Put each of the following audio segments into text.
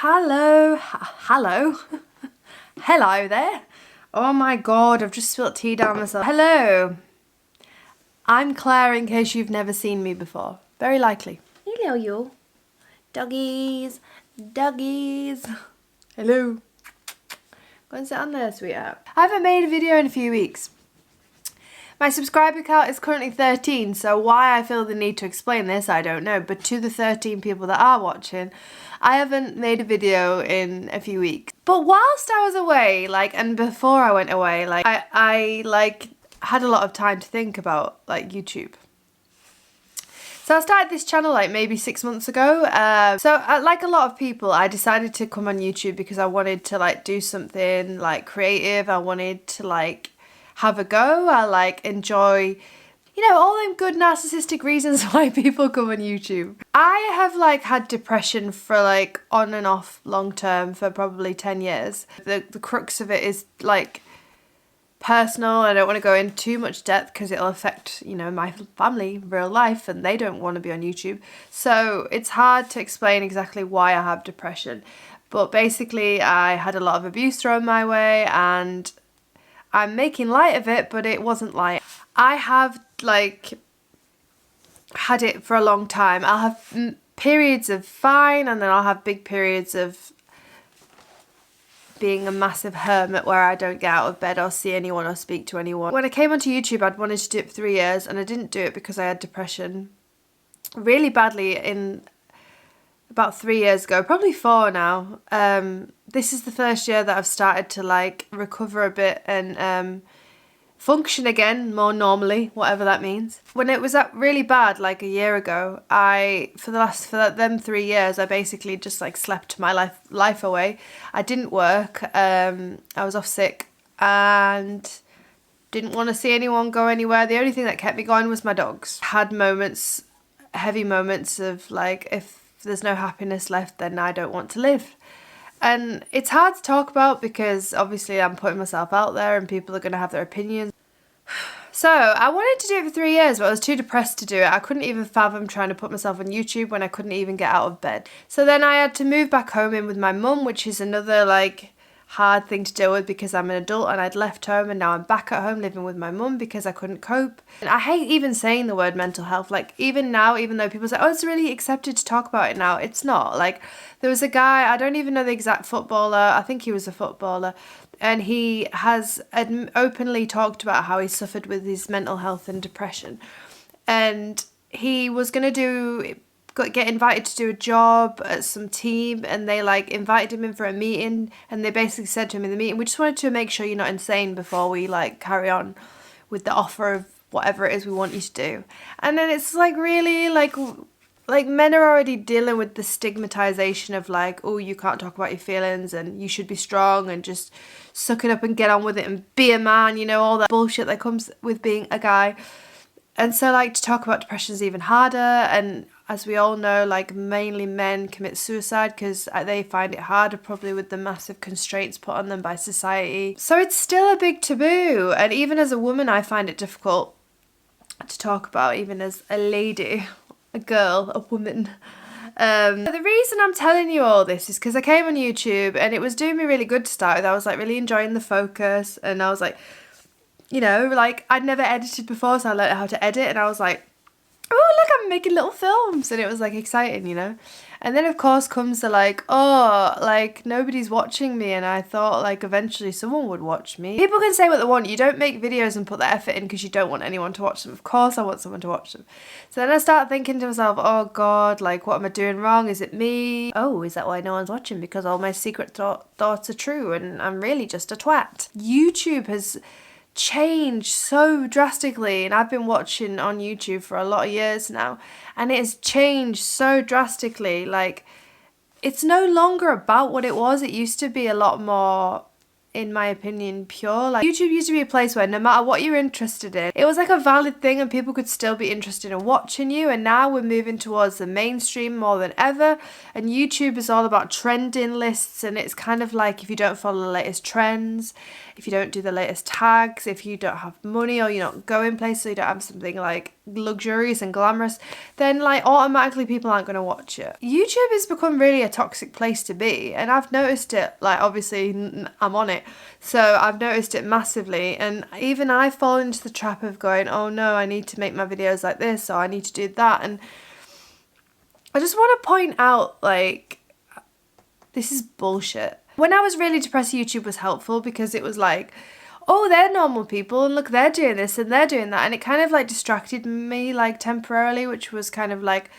Hello. Hello there. Oh my god, I've just spilt tea down myself. Hello. I'm Claire in case you've never seen me before. Very likely. Hello you. Doggies. Doggies. Hello. Go and sit on there, sweetheart. I haven't made a video in a few weeks. My subscriber count is currently 13, so why I feel the need to explain this, I don't know. But to the 13 people that are watching, I haven't made a video in a few weeks. But whilst I was away, and before I went away, I had a lot of time to think about, YouTube. So I started this channel maybe 6 months ago. Like a lot of people, I decided to come on YouTube because I wanted to do something creative. I wanted to have a go. I enjoy, all them good narcissistic reasons why people come on YouTube. I have had depression for on and off long term for probably 10 years. The crux of it is personal. I don't want to go into too much depth because it'll affect, my family, real life, and they don't want to be on YouTube. So it's hard to explain exactly why I have depression. But basically I had a lot of abuse thrown my way and I'm making light of it, but it wasn't light. I have had it for a long time. I'll have periods of fine and then I'll have big periods of being a massive hermit where I don't get out of bed or see anyone or speak to anyone. When I came onto YouTube, I'd wanted to do it for 3 years and I didn't do it because I had depression really badly in about 3 years ago, probably 4 now. This is the first year that I've started to recover a bit and function again more normally, whatever that means. When it was really bad a year ago, for them 3 years I basically just slept my life away. I didn't work. I was off sick and didn't want to see anyone, go anywhere. The only thing that kept me going was my dogs. Had moments, heavy moments of if there's no happiness left, then I don't want to live. And it's hard to talk about because obviously I'm putting myself out there and people are going to have their opinions. So I wanted to do it for 3 years, but I was too depressed to do it. I couldn't even fathom trying to put myself on YouTube when I couldn't even get out of bed. So then I had to move back home in with my mum, which is another hard thing to deal with because I'm an adult and I'd left home and now I'm back at home living with my mum because I couldn't cope. And I hate even saying the word mental health. Even now, even though people say, oh, it's really accepted to talk about it now, it's not. There was a guy, I don't even know the exact footballer, I think he was a footballer, and he has openly talked about how he suffered with his mental health and depression. And he was going to get invited to do a job at some team and they invited him in for a meeting and they basically said to him in the meeting, we just wanted to make sure you're not insane before we carry on with the offer of whatever it is we want you to do. And then it's really men are already dealing with the stigmatization of oh, you can't talk about your feelings and you should be strong and just suck it up and get on with it and be a man, all that bullshit that comes with being a guy. And so to talk about depression is even harder. And as we all know, mainly men commit suicide because they find it harder probably with the massive constraints put on them by society. So it's still a big taboo. And even as a woman, I find it difficult to talk about, even as a lady, a girl, a woman. The reason I'm telling you all this is because I came on YouTube and it was doing me really good to start with. I was really enjoying the focus and I was I'd never edited before, so I learned how to edit and I was oh, look, I'm making little films. And it was exciting, And then of course comes the nobody's watching me. And I thought eventually someone would watch me. People can say what they want. You don't make videos and put the effort in because you don't want anyone to watch them. Of course I want someone to watch them. So then I started thinking to myself, oh God, what am I doing wrong? Is it me? Oh, is that why no one's watching? Because all my secret thoughts are true and I'm really just a twat. YouTube has changed so drastically and I've been watching on YouTube for a lot of years now and it has changed so drastically. It's no longer about what it was. It used to be a lot more, in my opinion, pure. YouTube used to be a place where no matter what you're interested in, it was a valid thing and people could still be interested in watching you. And now we're moving towards the mainstream more than ever. And YouTube is all about trending lists and it's if you don't follow the latest trends, if you don't do the latest tags, if you don't have money or you're not going places, so you don't have something luxurious and glamorous, then like automatically people aren't going to watch it. YouTube has become really a toxic place to be, and I've noticed it. Like, obviously I'm on it, so I've noticed it massively, and even I fall into the trap of going, oh no, I need to make my videos like this, or I need to do that. And I just want to point out, like, this is bullshit. When I was really depressed, YouTube was helpful because it was like, oh, they're normal people, and look, they're doing this and they're doing that. And it kind of like distracted me like temporarily, which was kind of like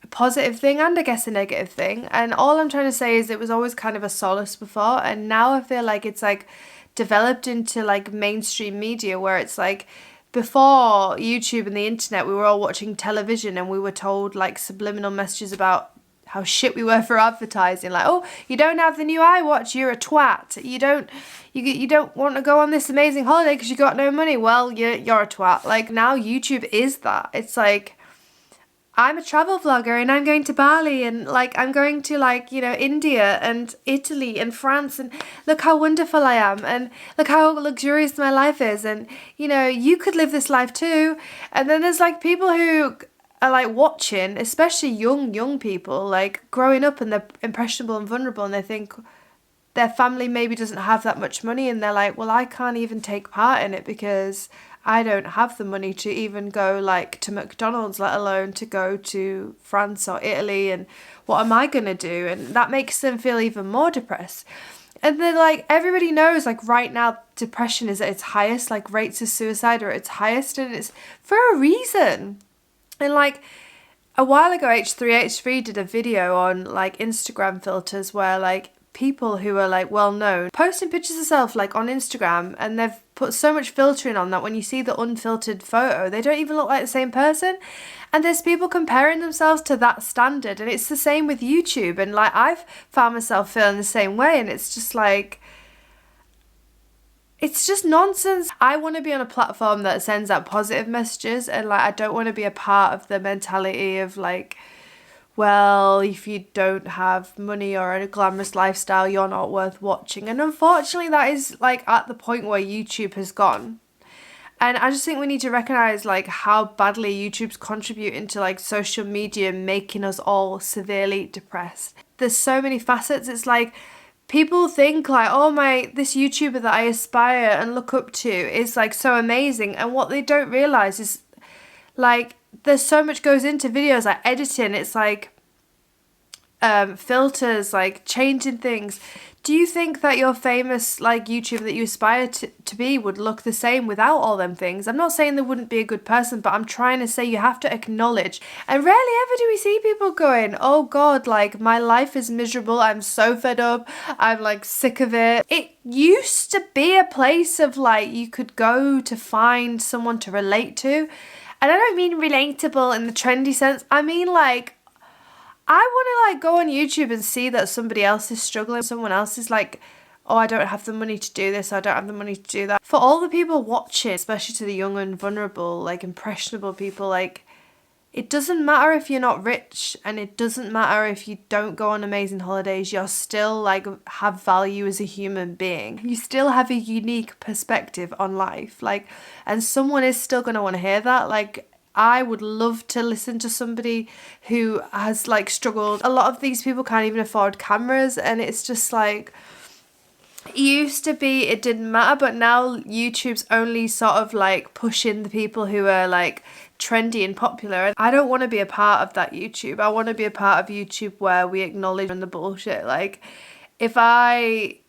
a positive thing and I guess a negative thing. And all I'm trying to say is it was always kind of a solace before. And now I feel like it's like developed into like mainstream media where it's like, before YouTube and the internet, we were all watching television and we were told like subliminal messages about how shit we were for advertising. Like, oh, you don't have the new iWatch, you're a twat. You don't want to go on this amazing holiday because you got no money. Well, you're a twat. Like, now YouTube is that. It's like, I'm a travel vlogger and I'm going to Bali and like I'm going to like, you know, India and Italy and France, and look how wonderful I am and look how luxurious my life is, and you know, you could live this life too. And then there's like people who are like watching, especially young people, like growing up and they're impressionable and vulnerable, and they think their family maybe doesn't have that much money, and they're like, well, I can't even take part in it because I don't have the money to even go like to McDonald's, let alone to go to France or Italy, and what am I gonna do? And that makes them feel even more depressed. And then like everybody knows like right now depression is at its highest, like rates of suicide are at its highest, and it's for a reason. And like a while ago, H3H3 did a video on like Instagram filters where like people who are like well known posting pictures of themselves like on Instagram, and they've put so much filtering on that when you see the unfiltered photo, they don't even look like the same person. And there's people comparing themselves to that standard, and it's the same with YouTube. And like I've found myself feeling the same way, and it's just like, it's just nonsense. I want to be on a platform that sends out positive messages, and like I don't want to be a part of the mentality of like, well, if you don't have money or a glamorous lifestyle, you're not worth watching. And unfortunately, that is like at the point where YouTube has gone. And I just think we need to recognize like how badly YouTube's contributing to like social media making us all severely depressed. There's so many facets. It's like people think like, oh this YouTuber that I aspire and look up to is like so amazing. And what they don't realize is like there's so much goes into videos, like editing. It's like filters, like changing things. Do you think that your famous like YouTuber that you aspire to be would look the same without all them things? I'm not saying they wouldn't be a good person, but I'm trying to say you have to acknowledge. And rarely ever do we see people going, oh God, like my life is miserable. I'm so fed up. I'm like sick of it. It used to be a place of like you could go to find someone to relate to. And I don't mean relatable in the trendy sense. I mean like, I want to like go on YouTube and see that somebody else is struggling. Someone else is like, oh, I don't have the money to do this. I don't have the money to do that. For all the people watching, especially to the young and vulnerable, like impressionable people, like it doesn't matter if you're not rich, and it doesn't matter if you don't go on amazing holidays. You're still like have value as a human being. You still have a unique perspective on life. Like, and someone is still going to want to hear that. Like, I would love to listen to somebody who has like struggled. A lot of these people can't even afford cameras, and it's just like, it used to be it didn't matter, but now YouTube's only sort of like pushing the people who are like trendy and popular. And I don't want to be a part of that YouTube. I want to be a part of YouTube where we acknowledge the bullshit. Like if I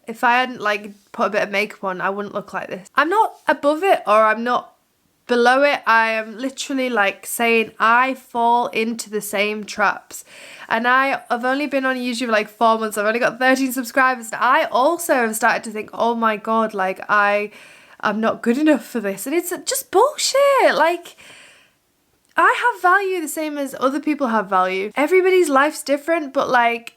hadn't like put a bit of makeup on, I wouldn't look like this. I'm not above it or I'm not below it. I am literally like saying I fall into the same traps. And I've only been on YouTube like 4 months. I've only got 13 subscribers. And I also have started to think, oh my God, like I'm not good enough for this. And it's just bullshit. Like I have value the same as other people have value. Everybody's life's different, but like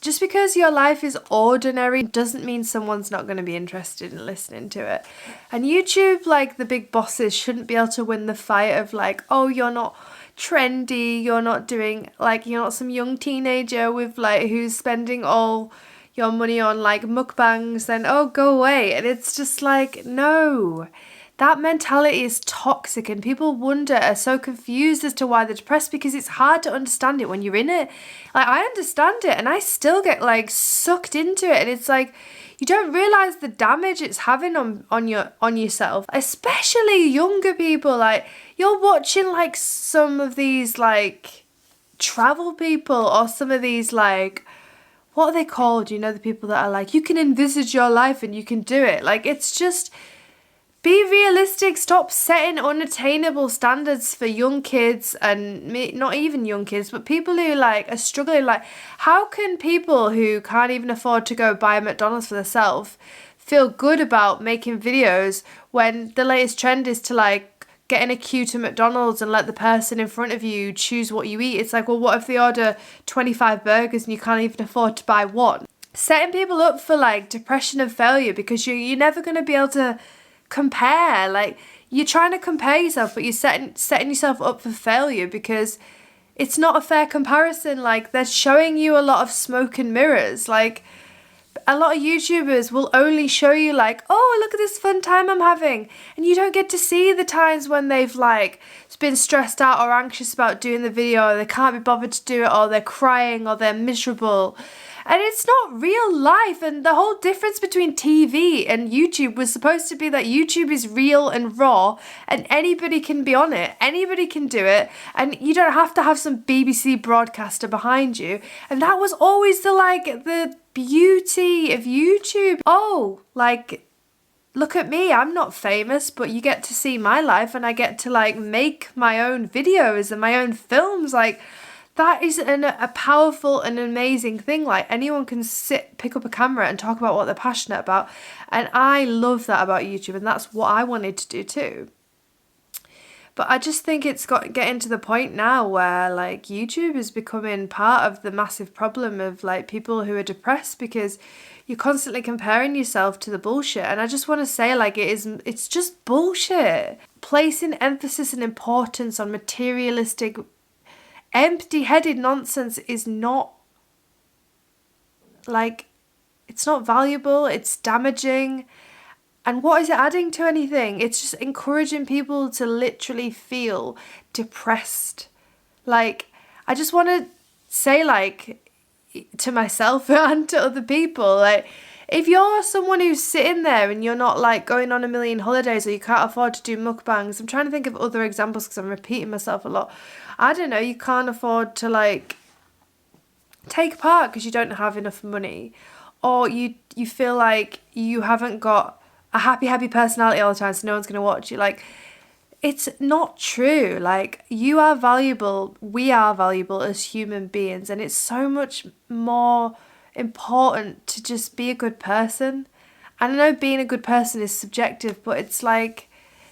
just because your life is ordinary doesn't mean someone's not going to be interested in listening to it. And YouTube, like the big bosses, shouldn't be able to win the fight of like, oh, you're not trendy, you're not doing like, you're not some young teenager with like who's spending all your money on like mukbangs, then oh, go away. And it's just like, no, that mentality is toxic, and people are so confused as to why they're depressed, because it's hard to understand it when you're in it. Like, I understand it and I still get like sucked into it, and it's like, you don't realize the damage it's having on yourself, especially younger people. Like, you're watching like some of these like travel people, or some of these like, what are they called? You know, the people that are like, you can envisage your life and you can do it. Like, it's just, be realistic. Stop setting unattainable standards for young kids, and not even young kids, but people who like are struggling. Like, how can people who can't even afford to go buy a McDonald's for themselves feel good about making videos when the latest trend is to like get in a queue to McDonald's and let the person in front of you choose what you eat? It's like, well, what if they order 25 burgers and you can't even afford to buy one? Setting people up for like depression and failure, because you're never going to be able to compare. Like, you're trying to compare yourself, but you're setting yourself up for failure, because it's not a fair comparison. Like, they're showing you a lot of smoke and mirrors. Like, a lot of YouTubers will only show you like, oh, look at this fun time I'm having, and you don't get to see the times when they've like been stressed out or anxious about doing the video, or they can't be bothered to do it, or they're crying, or they're miserable. And it's not real life. And the whole difference between TV and YouTube was supposed to be that YouTube is real and raw, and anybody can be on it. Anybody can do it. And you don't have to have some BBC broadcaster behind you. And that was always the beauty of YouTube. Oh, like, look at me, I'm not famous, but you get to see my life, and I get to like make my own videos and my own films. Like, that is a powerful and amazing thing. Like, anyone can pick up a camera and talk about what they're passionate about. And I love that about YouTube, and that's what I wanted to do too. But I just think it's getting to the point now where like YouTube is becoming part of the massive problem of like people who are depressed, because you're constantly comparing yourself to the bullshit. And I just want to say, like, it's just bullshit. Placing emphasis and importance on materialistic, empty-headed nonsense is not, like, it's not valuable, it's damaging. And what is it adding to anything? It's just encouraging people to literally feel depressed. Like, I just want to say, like, to myself and to other people, like, if you're someone who's sitting there and you're not like going on a million holidays, or you can't afford to do mukbangs, I'm trying to think of other examples because I'm repeating myself a lot. I don't know, you can't afford to like take part because you don't have enough money, or you feel like you haven't got a happy personality all the time, so no one's going to watch you. Like, it's not true. Like, you are valuable, we are valuable as human beings, and it's so much more important to just be a good person. And I know being a good person is subjective, but it's like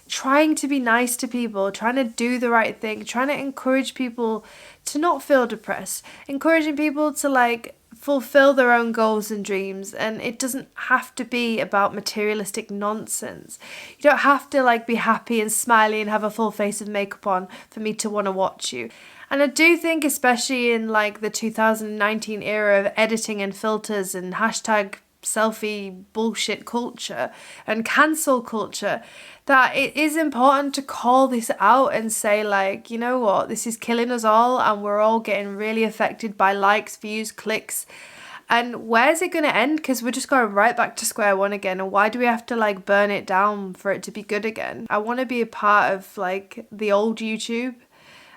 trying to be nice to people, trying to do the right thing, trying to encourage people to not feel depressed, encouraging people to like fulfill their own goals and dreams. And it doesn't have to be about materialistic nonsense. You don't have to like be happy and smiley and have a full face of makeup on for me to want to watch you. And I do think, especially in like the 2019 era of editing and filters and hashtag selfie bullshit culture and cancel culture, that it is important to call this out and say, like, you know what, this is killing us all, and we're all getting really affected by likes, views, clicks. And where's it going to end? Because we're just going right back to square one again. And why do we have to like burn it down for it to be good again? I want to be a part of like the old YouTube.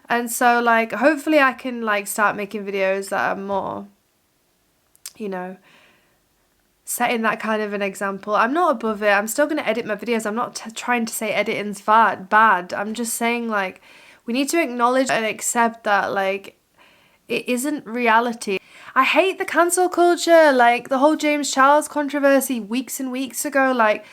And so like hopefully I can like start making videos that are more, you know, setting that kind of an example. I'm not above it. I'm still going to edit my videos. I'm not trying to say editing's bad. I'm just saying like we need to acknowledge and accept that like it isn't reality. I hate the cancel culture, like the whole James Charles controversy weeks and weeks ago. Like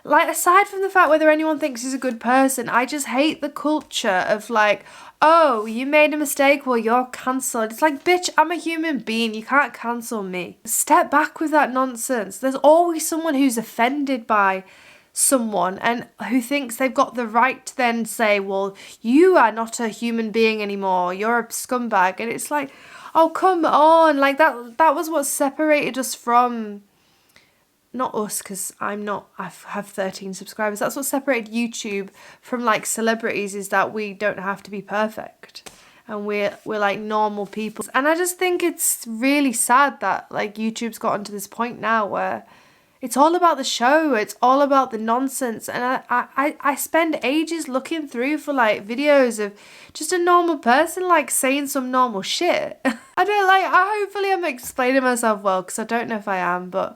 aside from the fact whether anyone thinks he's a good person, I just hate the culture of like, oh, you made a mistake, well, you're cancelled. It's like, bitch, I'm a human being. You can't cancel me. Step back with that nonsense. There's always someone who's offended by someone and who thinks they've got the right to then say, well, you are not a human being anymore. You're a scumbag. And it's like, oh, come on. Like that was what separated us from not us, because I have 13 subscribers. That's what separated YouTube from like celebrities, is that we don't have to be perfect. And we're like normal people. And I just think it's really sad that like YouTube's gotten to this point now where it's all about the show. It's all about the nonsense. And I spend ages looking through for like videos of just a normal person like saying some normal shit. Hopefully I'm explaining myself well, because I don't know if I am, but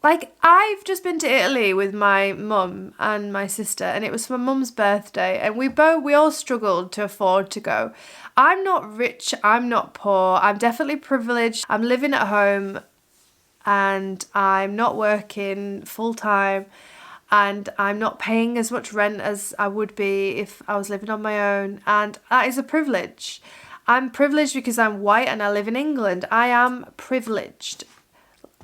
like, I've just been to Italy with my mum and my sister, and it was for my mum's birthday, and we all struggled to afford to go. I'm not rich, I'm not poor, I'm definitely privileged. I'm living at home, and I'm not working full time, and I'm not paying as much rent as I would be if I was living on my own, and that is a privilege. I'm privileged because I'm white and I live in England. I am privileged.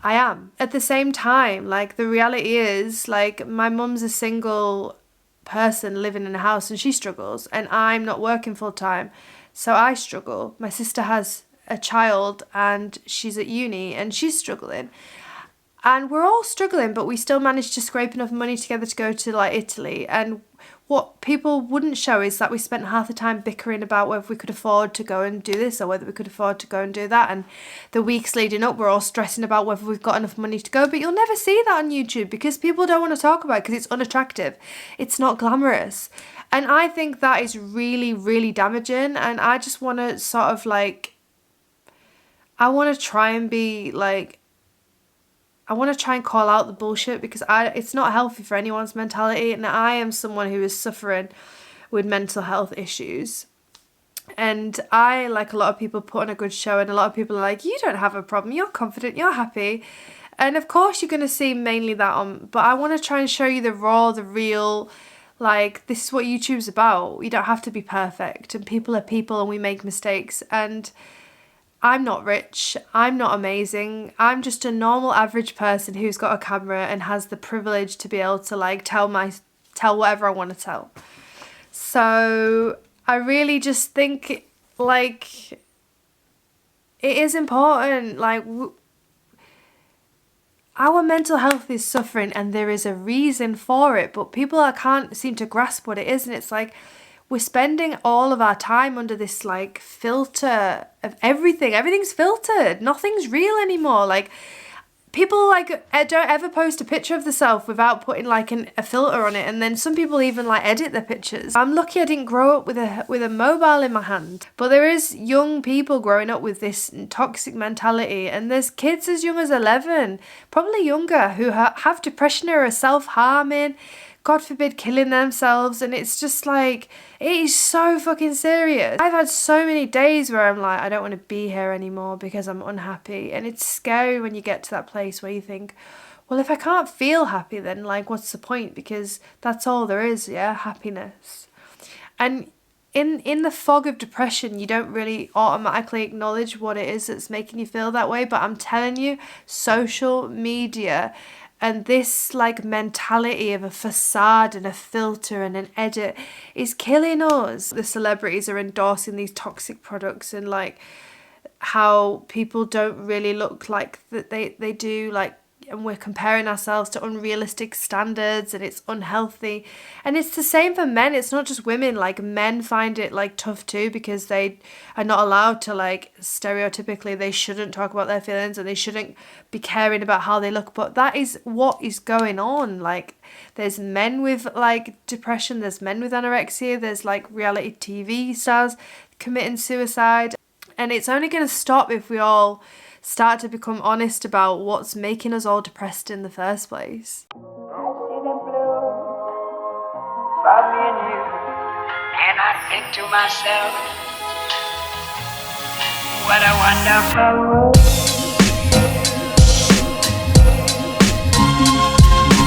I am. At the same time, like, the reality is, like, my mum's a single person living in a house and she struggles, and I'm not working full time, so I struggle. My sister has a child and she's at uni and she's struggling. And we're all struggling, but we still managed to scrape enough money together to go to like Italy. And what people wouldn't show is that we spent half the time bickering about whether we could afford to go and do this or whether we could afford to go and do that. And the weeks leading up, we're all stressing about whether we've got enough money to go. But you'll never see that on YouTube because people don't want to talk about it because it's unattractive. It's not glamorous. And I think that is really, really damaging. And I just want to sort of like, I want to try and be like, I want to try and call out the bullshit because it's not healthy for anyone's mentality. And I am someone who is suffering with mental health issues. And I, like a lot of people, put on a good show, and a lot of people are like, you don't have a problem, you're confident, you're happy. And of course you're going to see mainly that on, but I want to try and show you the raw, the real, like, this is what YouTube's about. You don't have to be perfect, and people are people and we make mistakes. And I'm not rich, I'm not amazing, I'm just a normal average person who's got a camera and has the privilege to be able to like tell whatever I want to tell. So I really just think like it is important, like our mental health is suffering and there is a reason for it, but people can't seem to grasp what it is. And it's like, we're spending all of our time under this like filter of everything. Everything's filtered. Nothing's real anymore. Like, people like don't ever post a picture of themselves without putting like a filter on it. And then some people even like edit their pictures. I'm lucky I didn't grow up with a mobile in my hand. But there is young people growing up with this toxic mentality. And there's kids as young as 11, probably younger, who have depression or are self-harming. God forbid, killing themselves. And it's just like, it is so fucking serious. I've had so many days where I'm like, I don't want to be here anymore because I'm unhappy. And it's scary when you get to that place where you think, well, if I can't feel happy, then like, what's the point? Because that's all there is, yeah, happiness. And in the fog of depression, you don't really automatically acknowledge what it is that's making you feel that way. But I'm telling you, social media and this like mentality of a facade and a filter and an edit is killing us. The celebrities are endorsing these toxic products and like how people don't really look like that they do, like, and we're comparing ourselves to unrealistic standards and it's unhealthy. And it's the same for men. It's not just women. Like, men find it like tough too because they are not allowed to, like, stereotypically they shouldn't talk about their feelings and they shouldn't be caring about how they look. But that is what is going on. Like, there's men with like depression, there's men with anorexia, there's like reality TV stars committing suicide. And it's only going to stop if we all start to become honest about what's making us all depressed in the first place. I see the blue for me and you, and I think to myself, what a wonderful world.